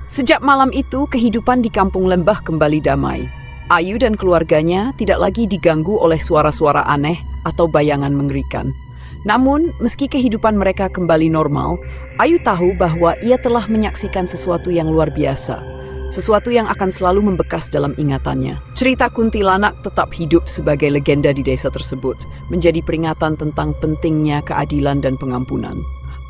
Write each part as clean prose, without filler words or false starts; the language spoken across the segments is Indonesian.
Sejak malam itu, kehidupan di kampung lembah kembali damai. Ayu dan keluarganya tidak lagi diganggu oleh suara-suara aneh atau bayangan mengerikan. Namun, meski kehidupan mereka kembali normal, Ayu tahu bahwa ia telah menyaksikan sesuatu yang luar biasa. Sesuatu yang akan selalu membekas dalam ingatannya. Cerita kuntilanak tetap hidup sebagai legenda di desa tersebut, menjadi peringatan tentang pentingnya keadilan dan pengampunan.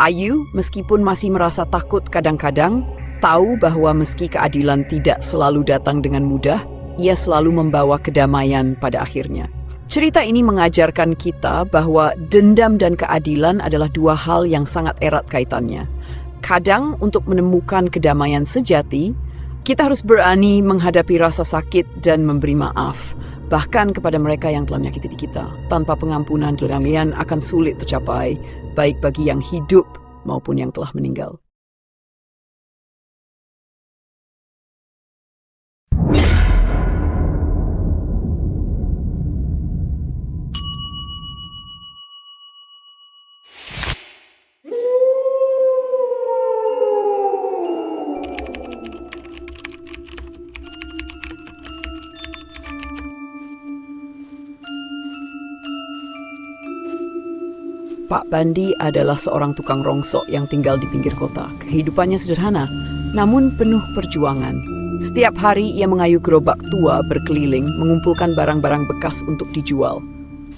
Ayu, meskipun masih merasa takut kadang-kadang, tahu bahwa meski keadilan tidak selalu datang dengan mudah, ia selalu membawa kedamaian pada akhirnya. Cerita ini mengajarkan kita bahwa dendam dan keadilan adalah dua hal yang sangat erat kaitannya. Kadang untuk menemukan kedamaian sejati, kita harus berani menghadapi rasa sakit dan memberi maaf, bahkan kepada mereka yang telah menyakiti kita. Tanpa pengampunan, kedamaian akan sulit tercapai, baik bagi yang hidup maupun yang telah meninggal. Pak Bandi adalah seorang tukang rongsok yang tinggal di pinggir kota. Kehidupannya sederhana, namun penuh perjuangan. Setiap hari ia mengayuh gerobak tua berkeliling, mengumpulkan barang-barang bekas untuk dijual.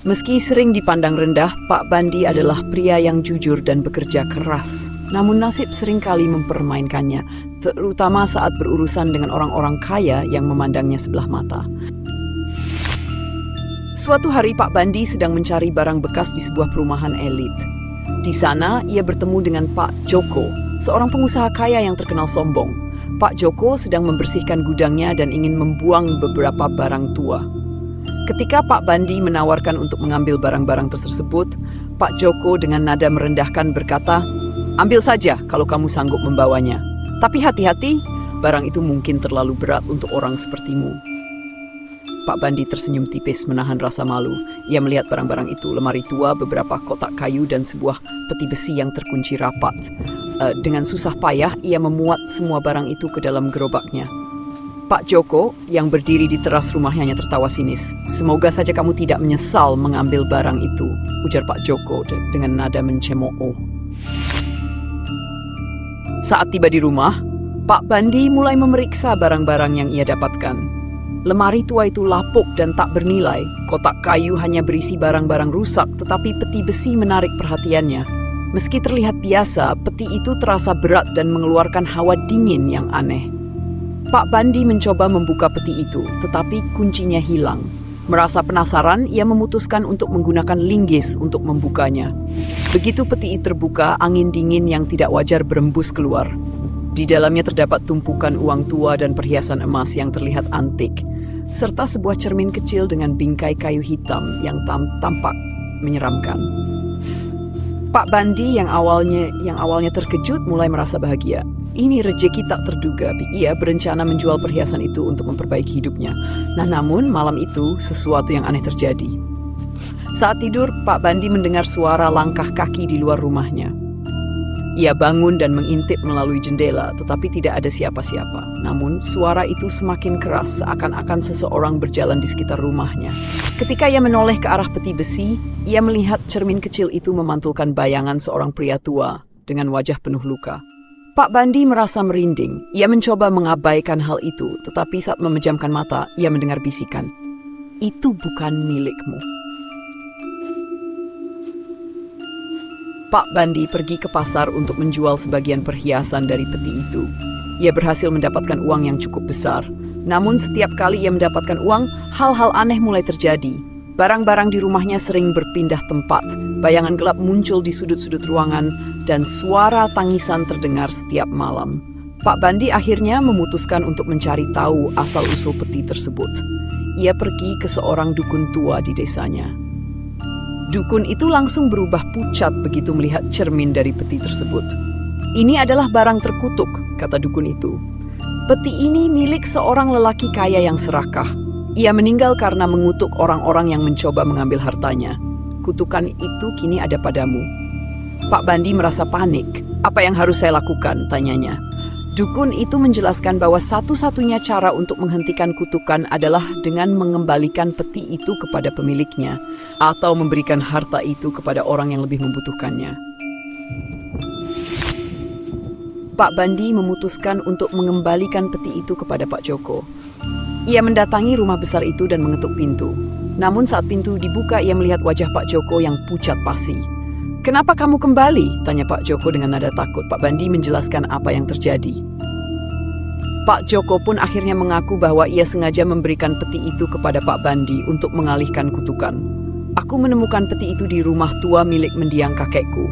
Meski sering dipandang rendah, Pak Bandi adalah pria yang jujur dan bekerja keras. Namun nasib seringkali mempermainkannya, terutama saat berurusan dengan orang-orang kaya yang memandangnya sebelah mata. Suatu hari Pak Bandi sedang mencari barang bekas di sebuah perumahan elit. Di sana ia bertemu dengan Pak Joko, seorang pengusaha kaya yang terkenal sombong. Pak Joko sedang membersihkan gudangnya dan ingin membuang beberapa barang tua. Ketika Pak Bandi menawarkan untuk mengambil barang-barang tersebut, Pak Joko dengan nada merendahkan berkata, "Ambil saja kalau kamu sanggup membawanya. Tapi hati-hati, barang itu mungkin terlalu berat untuk orang sepertimu." Pak Bandi tersenyum tipis menahan rasa malu. Ia melihat barang-barang itu, lemari tua, beberapa kotak kayu, dan sebuah peti besi yang terkunci rapat. Dengan susah payah, ia memuat semua barang itu ke dalam gerobaknya. Pak Joko, yang berdiri di teras rumahnya, tertawa sinis. "Semoga saja kamu tidak menyesal mengambil barang itu," ujar Pak Joko dengan nada mencemooh. Saat tiba di rumah, Pak Bandi mulai memeriksa barang-barang yang ia dapatkan. Lemari tua itu lapuk dan tak bernilai. Kotak kayu hanya berisi barang-barang rusak, tetapi peti besi menarik perhatiannya. Meski terlihat biasa, peti itu terasa berat dan mengeluarkan hawa dingin yang aneh. Pak Bandi mencoba membuka peti itu, tetapi kuncinya hilang. Merasa penasaran, ia memutuskan untuk menggunakan linggis untuk membukanya. Begitu peti itu terbuka, angin dingin yang tidak wajar berembus keluar. Di dalamnya terdapat tumpukan uang tua dan perhiasan emas yang terlihat antik, serta sebuah cermin kecil dengan bingkai kayu hitam yang tampak menyeramkan. Pak Bandi yang awalnya terkejut mulai merasa bahagia. Ini rejeki tak terduga. Ia berencana menjual perhiasan itu untuk memperbaiki hidupnya. Namun malam itu sesuatu yang aneh terjadi. Saat tidur, Pak Bandi mendengar suara langkah kaki di luar rumahnya. Ia bangun dan mengintip melalui jendela, tetapi tidak ada siapa-siapa. Namun, suara itu semakin keras, seakan-akan seseorang berjalan di sekitar rumahnya. Ketika ia menoleh ke arah peti besi, ia melihat cermin kecil itu memantulkan bayangan seorang pria tua dengan wajah penuh luka. Pak Bandi merasa merinding. Ia mencoba mengabaikan hal itu, tetapi saat memejamkan mata, ia mendengar bisikan, "Itu bukan milikmu." Pak Bandi pergi ke pasar untuk menjual sebagian perhiasan dari peti itu. Ia berhasil mendapatkan uang yang cukup besar. Namun setiap kali ia mendapatkan uang, hal-hal aneh mulai terjadi. Barang-barang di rumahnya sering berpindah tempat, bayangan gelap muncul di sudut-sudut ruangan, dan suara tangisan terdengar setiap malam. Pak Bandi akhirnya memutuskan untuk mencari tahu asal-usul peti tersebut. Ia pergi ke seorang dukun tua di desanya. Dukun itu langsung berubah pucat begitu melihat cermin dari peti tersebut. "Ini adalah barang terkutuk," kata dukun itu. "Peti ini milik seorang lelaki kaya yang serakah. Ia meninggal karena mengutuk orang-orang yang mencoba mengambil hartanya. Kutukan itu kini ada padamu." Pak Bandi merasa panik. "Apa yang harus saya lakukan?" tanyanya. Dukun itu menjelaskan bahwa satu-satunya cara untuk menghentikan kutukan adalah dengan mengembalikan peti itu kepada pemiliknya atau memberikan harta itu kepada orang yang lebih membutuhkannya. Pak Bandi memutuskan untuk mengembalikan peti itu kepada Pak Joko. Ia mendatangi rumah besar itu dan mengetuk pintu. Namun saat pintu dibuka, ia melihat wajah Pak Joko yang pucat pasi. "Kenapa kamu kembali?" tanya Pak Joko dengan nada takut. Pak Bandi menjelaskan apa yang terjadi. Pak Joko pun akhirnya mengaku bahwa ia sengaja memberikan peti itu kepada Pak Bandi untuk mengalihkan kutukan. "Aku menemukan peti itu di rumah tua milik mendiang kakekku.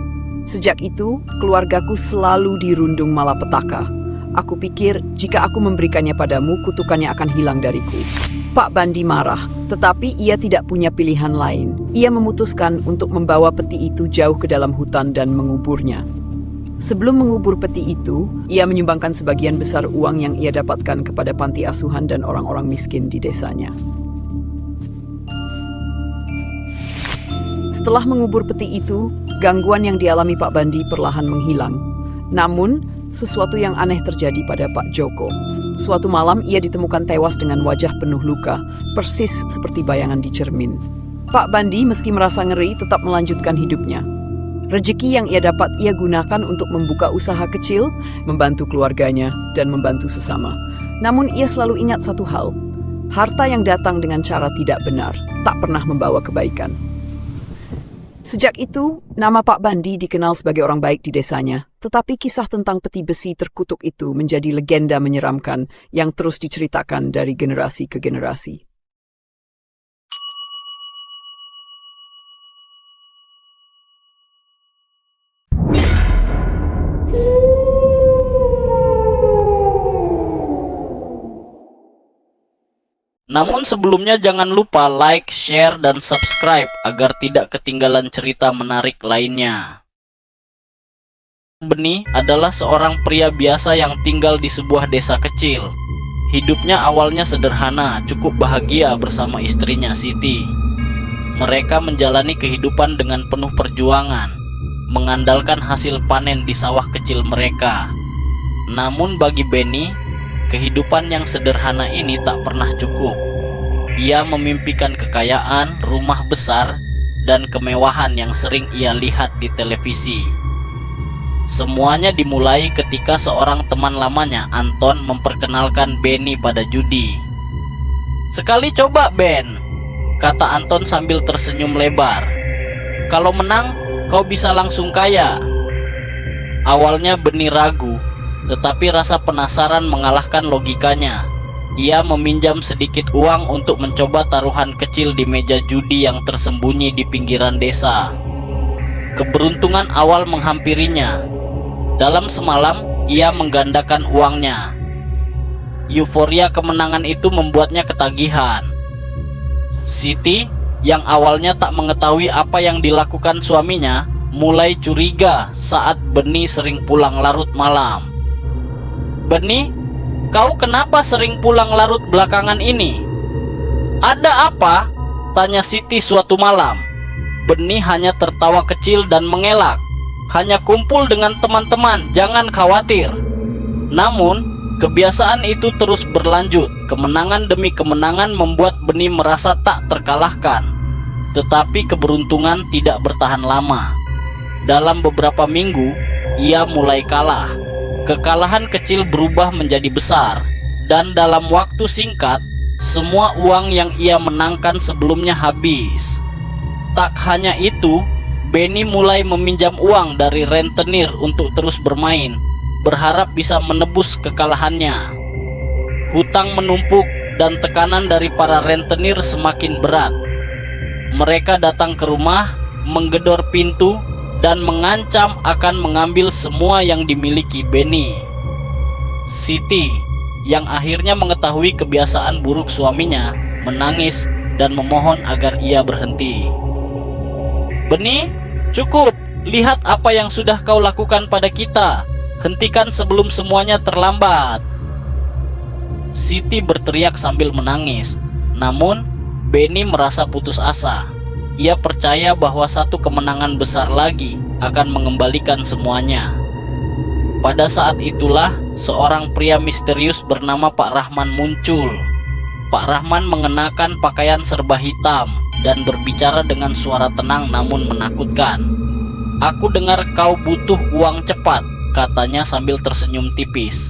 Sejak itu, keluargaku selalu dirundung malapetaka. Aku pikir jika aku memberikannya padamu, kutukannya akan hilang dariku." Pak Bandi marah, tetapi ia tidak punya pilihan lain. Ia memutuskan untuk membawa peti itu jauh ke dalam hutan dan menguburnya. Sebelum mengubur peti itu, ia menyumbangkan sebagian besar uang yang ia dapatkan kepada panti asuhan dan orang-orang miskin di desanya. Setelah mengubur peti itu, gangguan yang dialami Pak Bandi perlahan menghilang. Namun, sesuatu yang aneh terjadi pada Pak Joko. Suatu malam ia ditemukan tewas dengan wajah penuh luka, persis seperti bayangan di cermin. Pak Bandi meski merasa ngeri tetap melanjutkan hidupnya. Rezeki yang ia dapat ia gunakan untuk membuka usaha kecil, membantu keluarganya, dan membantu sesama. Namun ia selalu ingat satu hal, harta yang datang dengan cara tidak benar tak pernah membawa kebaikan. Sejak itu, nama Pak Bandi dikenal sebagai orang baik di desanya. Tetapi kisah tentang peti besi terkutuk itu menjadi legenda menyeramkan yang terus diceritakan dari generasi ke generasi. Namun sebelumnya jangan lupa like, share, dan subscribe agar tidak ketinggalan cerita menarik lainnya. Beni adalah seorang pria biasa yang tinggal di sebuah desa kecil. Hidupnya awalnya sederhana, cukup bahagia bersama istrinya Siti. Mereka menjalani kehidupan dengan penuh perjuangan, mengandalkan hasil panen di sawah kecil mereka. Namun bagi Beni, kehidupan yang sederhana ini tak pernah cukup. Ia memimpikan kekayaan, rumah besar, dan kemewahan yang sering ia lihat di televisi. Semuanya dimulai ketika seorang teman lamanya, Anton, memperkenalkan Beni pada judi. "Sekali coba, Ben," kata Anton sambil tersenyum lebar. "Kalau menang, kau bisa langsung kaya." Awalnya Beni ragu, tetapi rasa penasaran mengalahkan logikanya. Ia meminjam sedikit uang untuk mencoba taruhan kecil di meja judi yang tersembunyi di pinggiran desa. Keberuntungan awal menghampirinya. Dalam semalam, ia menggandakan uangnya. Euforia kemenangan itu membuatnya ketagihan. Siti, yang awalnya tak mengetahui apa yang dilakukan suaminya, mulai curiga saat Beni sering pulang larut malam. "Beni, kau kenapa sering pulang larut belakangan ini?" "Ada apa?" tanya Siti suatu malam. Beni hanya tertawa kecil dan mengelak. "Hanya kumpul dengan teman-teman, jangan khawatir." Namun, kebiasaan itu terus berlanjut. Kemenangan demi kemenangan membuat Beni merasa tak terkalahkan. Tetapi keberuntungan tidak bertahan lama. Dalam beberapa minggu, ia mulai kalah. Kekalahan kecil berubah menjadi besar, dan dalam waktu singkat, semua uang yang ia menangkan sebelumnya habis. Tak hanya itu, Beni mulai meminjam uang dari rentenir untuk terus bermain, berharap bisa menebus kekalahannya. Hutang menumpuk dan tekanan dari para rentenir semakin berat. Mereka datang ke rumah, menggedor pintu, dan mengancam akan mengambil semua yang dimiliki Beni. Siti, yang akhirnya mengetahui kebiasaan buruk suaminya, menangis dan memohon agar ia berhenti. "Beni, cukup. Lihat apa yang sudah kau lakukan pada kita. Hentikan sebelum semuanya terlambat." Siti berteriak sambil menangis. Namun, Beni merasa putus asa. Ia percaya bahwa satu kemenangan besar lagi akan mengembalikan semuanya. Pada saat itulah seorang pria misterius bernama Pak Rahman muncul. Pak Rahman mengenakan pakaian serba hitam dan berbicara dengan suara tenang namun menakutkan. "Aku dengar kau butuh uang cepat," katanya sambil tersenyum tipis.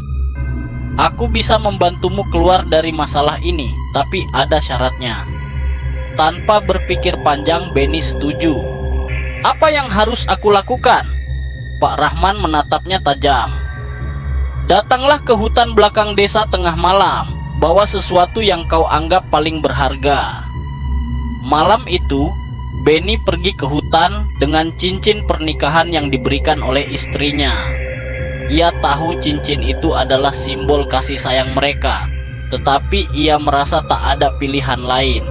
"Aku bisa membantumu keluar dari masalah ini, tapi ada syaratnya." Tanpa berpikir panjang, Benny setuju. "Apa yang harus aku lakukan?" Pak Rahman menatapnya tajam. "Datanglah ke hutan belakang desa tengah malam. Bawa sesuatu yang kau anggap paling berharga." Malam itu, Benny pergi ke hutan dengan cincin pernikahan yang diberikan oleh istrinya. Ia tahu cincin itu adalah simbol kasih sayang mereka, tetapi ia merasa tak ada pilihan lain.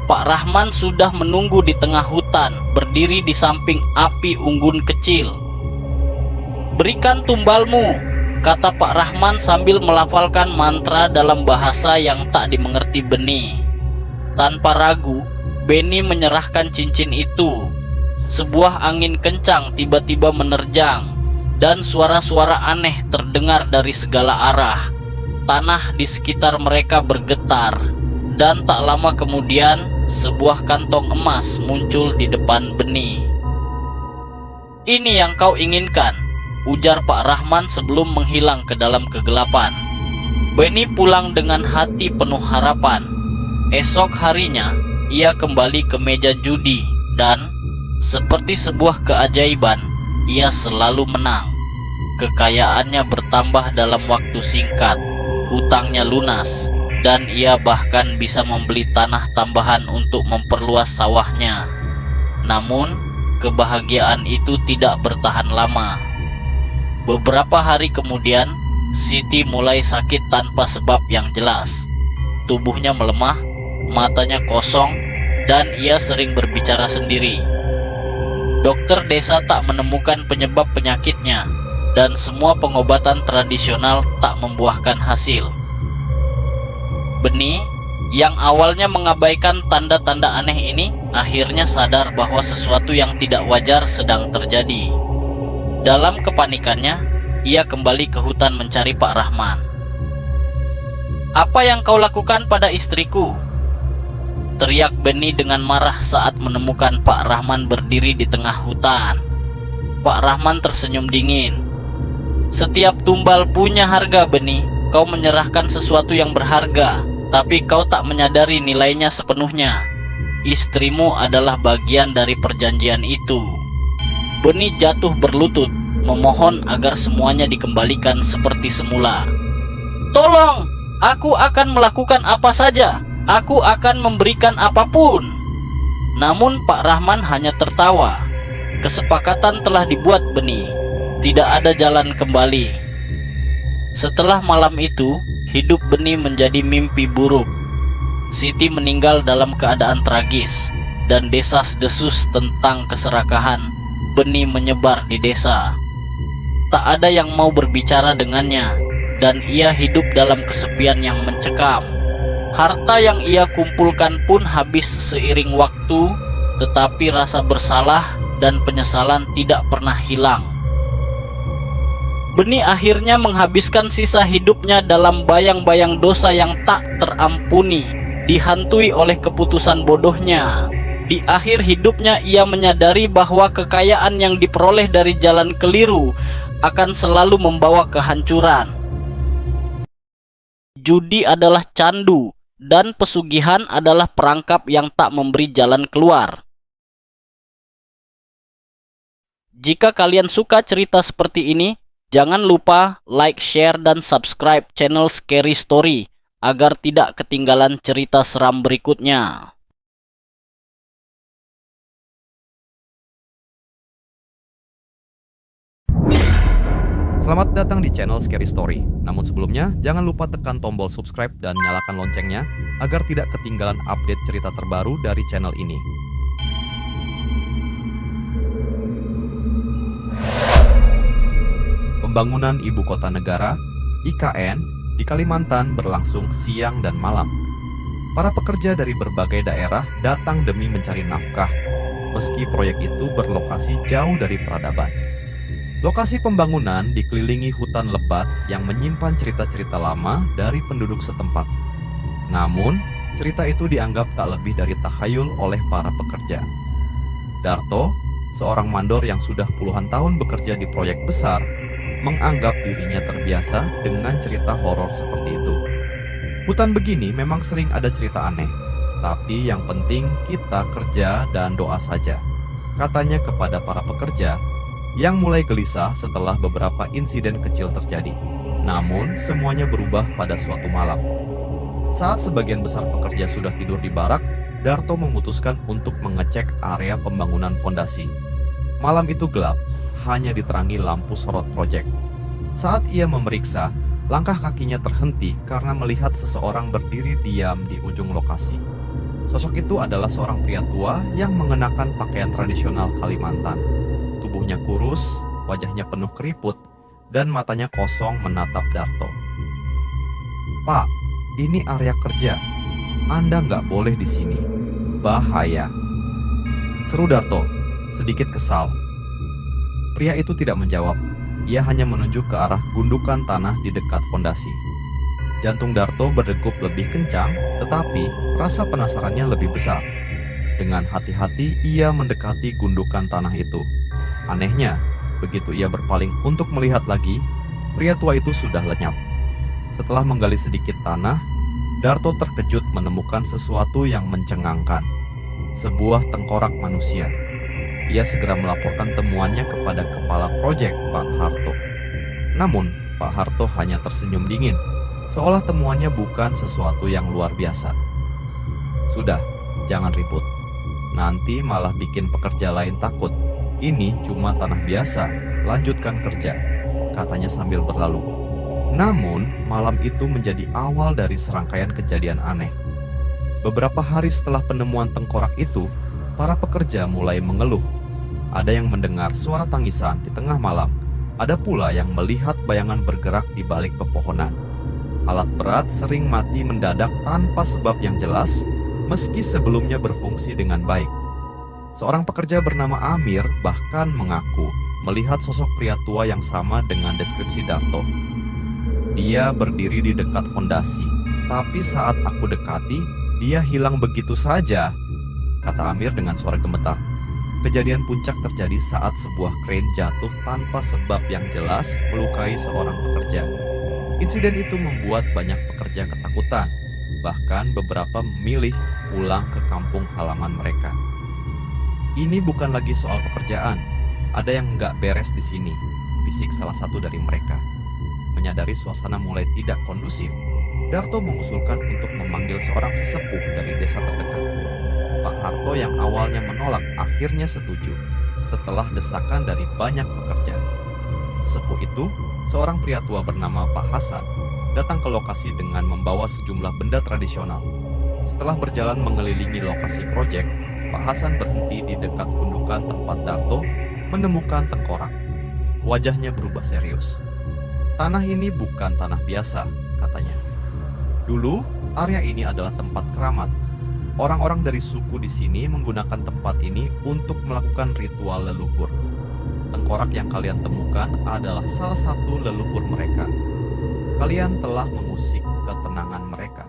Pak Rahman sudah menunggu di tengah hutan, berdiri di samping api unggun kecil. "Berikan tumbalmu," kata Pak Rahman sambil melafalkan mantra dalam bahasa yang tak dimengerti Benny. Tanpa ragu, Benny menyerahkan cincin itu. Sebuah angin kencang tiba-tiba menerjang, dan suara-suara aneh terdengar dari segala arah. Tanah di sekitar mereka bergetar, dan tak lama kemudian sebuah kantong emas muncul di depan Benny. "Ini yang kau inginkan," ujar Pak Rahman sebelum menghilang ke dalam kegelapan. Benny pulang dengan hati penuh harapan. Esok harinya, ia kembali ke meja judi dan, seperti sebuah keajaiban, ia selalu menang. Kekayaannya bertambah dalam waktu singkat, hutangnya lunas, dan ia bahkan bisa membeli tanah tambahan untuk memperluas sawahnya. Namun, kebahagiaan itu tidak bertahan lama. Beberapa hari kemudian, Siti mulai sakit tanpa sebab yang jelas. Tubuhnya melemah, matanya kosong, dan ia sering berbicara sendiri. Dokter desa tak menemukan penyebab penyakitnya, dan semua pengobatan tradisional tak membuahkan hasil. Benny, yang awalnya mengabaikan tanda-tanda aneh ini, akhirnya sadar bahwa sesuatu yang tidak wajar sedang terjadi. Dalam kepanikannya, ia kembali ke hutan mencari Pak Rahman. "Apa yang kau lakukan pada istriku?" teriak Benny dengan marah saat menemukan Pak Rahman berdiri di tengah hutan. Pak Rahman tersenyum dingin. "Setiap tumbal punya harga, Benny. Kau menyerahkan sesuatu yang berharga, tapi kau tak menyadari nilainya sepenuhnya. Istrimu adalah bagian dari perjanjian itu." Benny jatuh berlutut, memohon agar semuanya dikembalikan seperti semula. "Tolong, aku akan melakukan apa saja. Aku akan memberikan apapun." Namun Pak Rahman hanya tertawa. Kesepakatan telah dibuat, Benny. Tidak ada jalan kembali. Setelah malam itu, hidup Benny menjadi mimpi buruk. Siti meninggal dalam keadaan tragis, dan desas-desus tentang keserakahan Benny menyebar di desa. Tak ada yang mau berbicara dengannya, dan ia hidup dalam kesepian yang mencekam. Harta yang ia kumpulkan pun habis seiring waktu, tetapi rasa bersalah dan penyesalan tidak pernah hilang. Benny akhirnya menghabiskan sisa hidupnya dalam bayang-bayang dosa yang tak terampuni, dihantui oleh keputusan bodohnya. Di akhir hidupnya ia menyadari bahwa kekayaan yang diperoleh dari jalan keliru akan selalu membawa kehancuran. Judi adalah candu, dan pesugihan adalah perangkap yang tak memberi jalan keluar. Jika kalian suka cerita seperti ini, jangan lupa like, share, dan subscribe channel Scary Story agar tidak ketinggalan cerita seram berikutnya. Selamat datang di channel Scary Story. Namun sebelumnya, jangan lupa tekan tombol subscribe dan nyalakan loncengnya agar tidak ketinggalan update cerita terbaru dari channel ini. Pembangunan Ibu Kota Negara, IKN, di Kalimantan berlangsung siang dan malam. Para pekerja dari berbagai daerah datang demi mencari nafkah, meski proyek itu berlokasi jauh dari peradaban. Lokasi pembangunan dikelilingi hutan lebat yang menyimpan cerita-cerita lama dari penduduk setempat. Namun, cerita itu dianggap tak lebih dari takhayul oleh para pekerja. Darto, seorang mandor yang sudah puluhan tahun bekerja di proyek besar, menganggap dirinya terbiasa dengan cerita horor seperti itu. Hutan begini memang sering ada cerita aneh, tapi yang penting kita kerja dan doa saja, katanya kepada para pekerja yang mulai gelisah setelah beberapa insiden kecil terjadi. Namun, semuanya berubah pada suatu malam. Saat sebagian besar pekerja sudah tidur di barak, Darto memutuskan untuk mengecek area pembangunan fondasi. Malam itu gelap, hanya diterangi lampu sorot proyek. Saat ia memeriksa, langkah kakinya terhenti karena melihat seseorang berdiri diam di ujung lokasi. Sosok itu adalah seorang pria tua yang mengenakan pakaian tradisional Kalimantan. Tubuhnya kurus, wajahnya penuh keriput, dan matanya kosong menatap Darto. "Pak, ini area kerja. Anda nggak boleh di sini. Bahaya," seru Darto, sedikit kesal. Pria itu tidak menjawab. Ia hanya menunjuk ke arah gundukan tanah di dekat fondasi. Jantung Darto berdegup lebih kencang, tetapi rasa penasarannya lebih besar. Dengan hati-hati ia mendekati gundukan tanah itu. Anehnya, begitu ia berpaling untuk melihat lagi, pria tua itu sudah lenyap. Setelah menggali sedikit tanah, Darto terkejut menemukan sesuatu yang mencengangkan. Sebuah tengkorak manusia. Ia segera melaporkan temuannya kepada kepala proyek, Pak Harto. Namun, Pak Harto hanya tersenyum dingin, seolah temuannya bukan sesuatu yang luar biasa. "Sudah, jangan ribut. Nanti malah bikin pekerja lain takut. Ini cuma tanah biasa, lanjutkan kerja," katanya sambil berlalu. Namun, malam itu menjadi awal dari serangkaian kejadian aneh. Beberapa hari setelah penemuan tengkorak itu, para pekerja mulai mengeluh. Ada yang mendengar suara tangisan di tengah malam, ada pula yang melihat bayangan bergerak di balik pepohonan. Alat berat sering mati mendadak tanpa sebab yang jelas, meski sebelumnya berfungsi dengan baik. Seorang pekerja bernama Amir bahkan mengaku melihat sosok pria tua yang sama dengan deskripsi Darto. "Dia berdiri di dekat fondasi, tapi saat aku dekati, dia hilang begitu saja," kata Amir dengan suara gemetar. Kejadian puncak terjadi saat sebuah kren jatuh tanpa sebab yang jelas melukai seorang pekerja. Insiden itu membuat banyak pekerja ketakutan, bahkan beberapa memilih pulang ke kampung halaman mereka. "Ini bukan lagi soal pekerjaan, ada yang nggak beres di sini," bisik salah satu dari mereka. Menyadari suasana mulai tidak kondusif, Darto mengusulkan untuk memanggil seorang sesepuh dari desa terdekat. Pak Harto yang awalnya menolak akhirnya setuju setelah desakan dari banyak pekerja. Sesepuh itu, seorang pria tua bernama Pak Hasan, datang ke lokasi dengan membawa sejumlah benda tradisional. Setelah berjalan mengelilingi lokasi proyek, Pak Hasan berhenti di dekat gundukan tempat Darto menemukan tengkorak. Wajahnya berubah serius. "Tanah ini bukan tanah biasa," katanya. "Dulu, area ini adalah tempat keramat. Orang-orang dari suku di sini menggunakan tempat ini untuk melakukan ritual leluhur. Tengkorak yang kalian temukan adalah salah satu leluhur mereka. Kalian telah mengusik ketenangan mereka."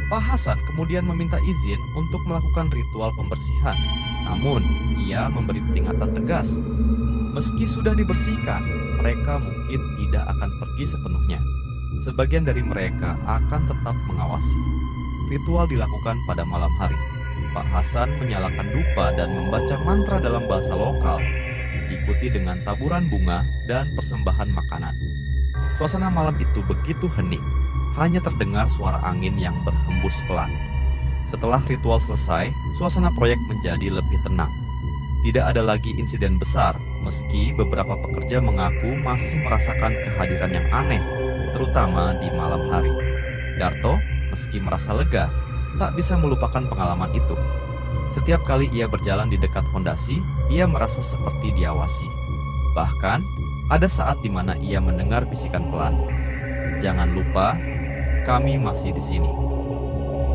Pak Hasan kemudian meminta izin untuk melakukan ritual pembersihan. Namun, ia memberi peringatan tegas. Meski sudah dibersihkan, mereka mungkin tidak akan pergi sepenuhnya. Sebagian dari mereka akan tetap mengawasi. Ritual dilakukan pada malam hari. Pak Hasan menyalakan dupa dan membaca mantra dalam bahasa lokal, diikuti dengan taburan bunga dan persembahan makanan. Suasana malam itu begitu hening, hanya terdengar suara angin yang berhembus pelan. Setelah ritual selesai, suasana proyek menjadi lebih tenang. Tidak ada lagi insiden besar, meski beberapa pekerja mengaku masih merasakan kehadiran yang aneh, terutama di malam hari. Darto, meski merasa lega, tak bisa melupakan pengalaman itu. Setiap kali ia berjalan di dekat fondasi, ia merasa seperti diawasi. Bahkan, ada saat di mana ia mendengar bisikan pelan, "Jangan lupa, kami masih di sini."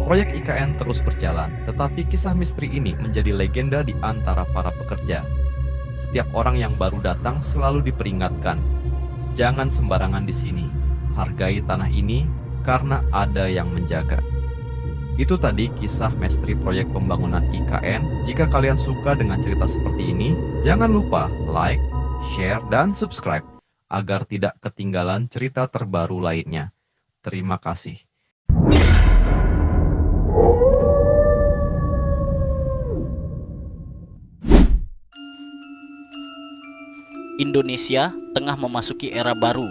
Proyek IKN terus berjalan, tetapi kisah misteri ini menjadi legenda di antara para pekerja. Setiap orang yang baru datang selalu diperingatkan, jangan sembarangan di sini. Hargai tanah ini karena ada yang menjaga. Itu tadi kisah misteri proyek pembangunan IKN. Jika kalian suka dengan cerita seperti ini, jangan lupa like, share, dan subscribe agar tidak ketinggalan cerita terbaru lainnya. Terima kasih. Indonesia tengah memasuki era baru.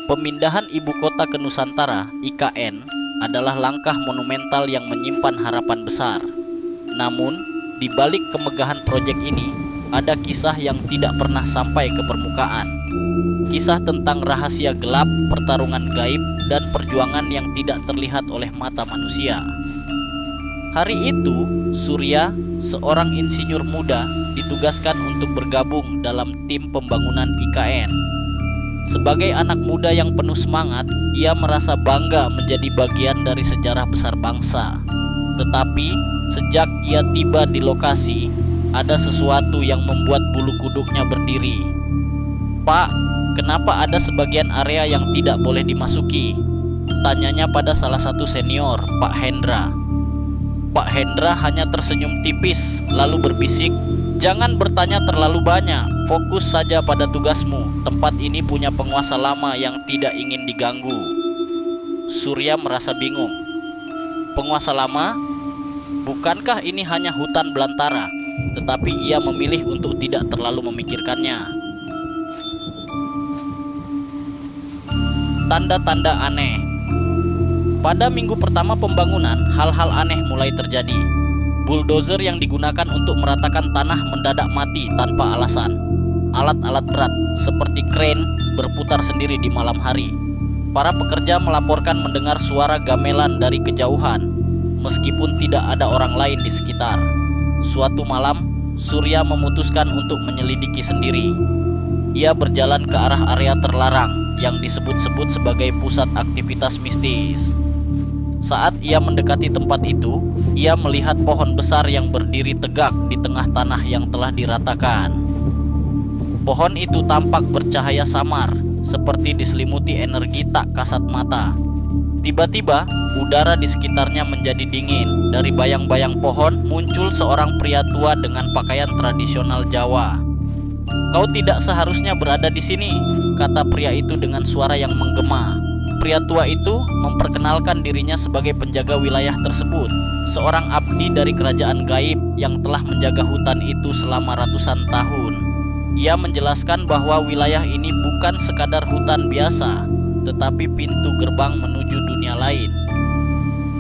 Pemindahan ibu kota ke Nusantara, IKN, adalah langkah monumental yang menyimpan harapan besar. Namun, di balik kemegahan proyek ini, ada kisah yang tidak pernah sampai ke permukaan. Kisah tentang rahasia gelap, pertarungan gaib, dan perjuangan yang tidak terlihat oleh mata manusia. Hari itu, Surya, seorang insinyur muda, ditugaskan untuk bergabung dalam tim pembangunan IKN. Sebagai anak muda yang penuh semangat, ia merasa bangga menjadi bagian dari sejarah besar bangsa. Tetapi, sejak ia tiba di lokasi, ada sesuatu yang membuat bulu kuduknya berdiri. "Pak, kenapa ada sebagian area yang tidak boleh dimasuki?" tanyanya pada salah satu senior, Pak Hendra. Pak Hendra hanya tersenyum tipis, lalu berbisik, "Jangan bertanya terlalu banyak, fokus saja pada tugasmu. Tempat ini punya penguasa lama yang tidak ingin diganggu." Surya merasa bingung. Penguasa lama? Bukankah ini hanya hutan belantara? Tetapi ia memilih untuk tidak terlalu memikirkannya. Tanda-tanda aneh. Pada minggu pertama pembangunan, hal-hal aneh mulai terjadi. Bulldozer yang digunakan untuk meratakan tanah mendadak mati tanpa alasan. Alat-alat berat seperti kren berputar sendiri di malam hari. Para pekerja melaporkan mendengar suara gamelan dari kejauhan, meskipun tidak ada orang lain di sekitar. Suatu malam, Surya memutuskan untuk menyelidiki sendiri. Ia berjalan ke arah area terlarang yang disebut-sebut sebagai pusat aktivitas mistis. Saat ia mendekati tempat itu, ia melihat pohon besar yang berdiri tegak di tengah tanah yang telah diratakan. Pohon itu tampak bercahaya samar, seperti diselimuti energi tak kasat mata. Tiba-tiba, udara di sekitarnya menjadi dingin. Dari bayang-bayang pohon muncul seorang pria tua dengan pakaian tradisional Jawa. "Kau tidak seharusnya berada di sini," kata pria itu dengan suara yang menggema. Pria tua itu memperkenalkan dirinya sebagai penjaga wilayah tersebut, seorang abdi dari kerajaan gaib yang telah menjaga hutan itu selama ratusan tahun. Ia menjelaskan bahwa wilayah ini bukan sekadar hutan biasa, tetapi pintu gerbang menuju dunia lain.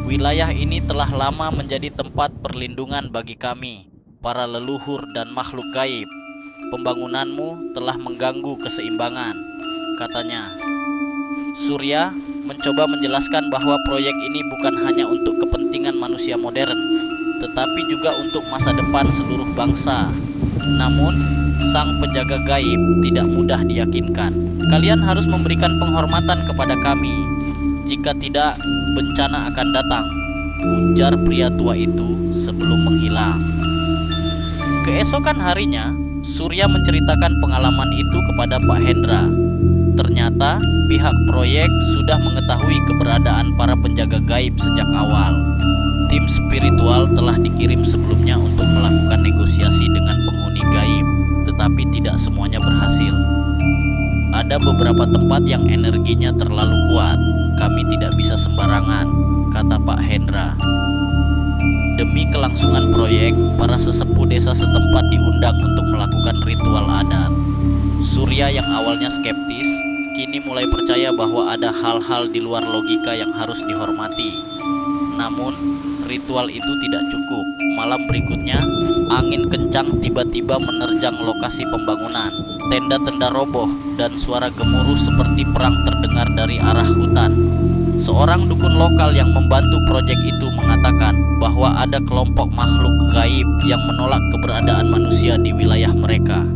"Wilayah ini telah lama menjadi tempat perlindungan bagi kami, para leluhur dan makhluk gaib. Pembangunanmu telah mengganggu keseimbangan," katanya. Surya mencoba menjelaskan bahwa proyek ini bukan hanya untuk kepentingan manusia modern, tetapi juga untuk masa depan seluruh bangsa. Namun, sang penjaga gaib tidak mudah diyakinkan. "Kalian harus memberikan penghormatan kepada kami. Jika tidak, bencana akan datang," ujar pria tua itu sebelum menghilang. Keesokan harinya, Surya menceritakan pengalaman itu kepada Pak Hendra. Ternyata pihak proyek sudah mengetahui keberadaan para penjaga gaib sejak awal. Tim spiritual telah dikirim sebelumnya untuk melakukan negosiasi dengan penghuni gaib, tetapi tidak semuanya berhasil. "Ada beberapa tempat yang energinya terlalu kuat. Kami tidak bisa sembarangan," kata Pak Hendra. Demi kelangsungan proyek, para sesepuh desa setempat diundang untuk melakukan ritual adat. Surya yang awalnya skeptis, kini mulai percaya bahwa ada hal-hal di luar logika yang harus dihormati. Namun, ritual itu tidak cukup. Malam berikutnya, angin kencang tiba-tiba menerjang lokasi pembangunan. Tenda-tenda roboh dan suara gemuruh seperti perang terdengar dari arah hutan. Seorang dukun lokal yang membantu proyek itu mengatakan bahwa ada kelompok makhluk gaib yang menolak keberadaan manusia di wilayah mereka.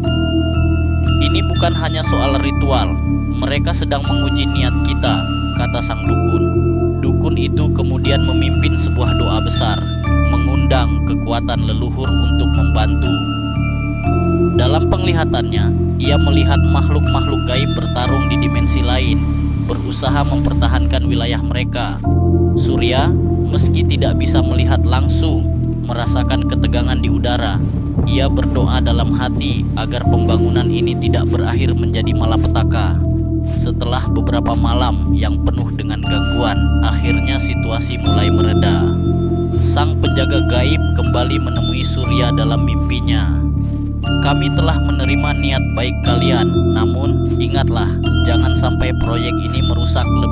"Ini bukan hanya soal ritual, mereka sedang menguji niat kita," kata sang dukun. Dukun itu kemudian memimpin sebuah doa besar, mengundang kekuatan leluhur untuk membantu. Dalam penglihatannya, ia melihat makhluk-makhluk gaib bertarung di dimensi lain, berusaha mempertahankan wilayah mereka. Surya, meski tidak bisa melihat langsung, merasakan ketegangan di udara. Ia berdoa dalam hati agar pembangunan ini tidak berakhir menjadi malapetaka. Setelah beberapa malam yang penuh dengan gangguan, akhirnya situasi mulai mereda. Sang penjaga gaib kembali menemui Surya dalam mimpinya. Kami telah menerima niat baik kalian, namun ingatlah, jangan sampai proyek ini merusak lebih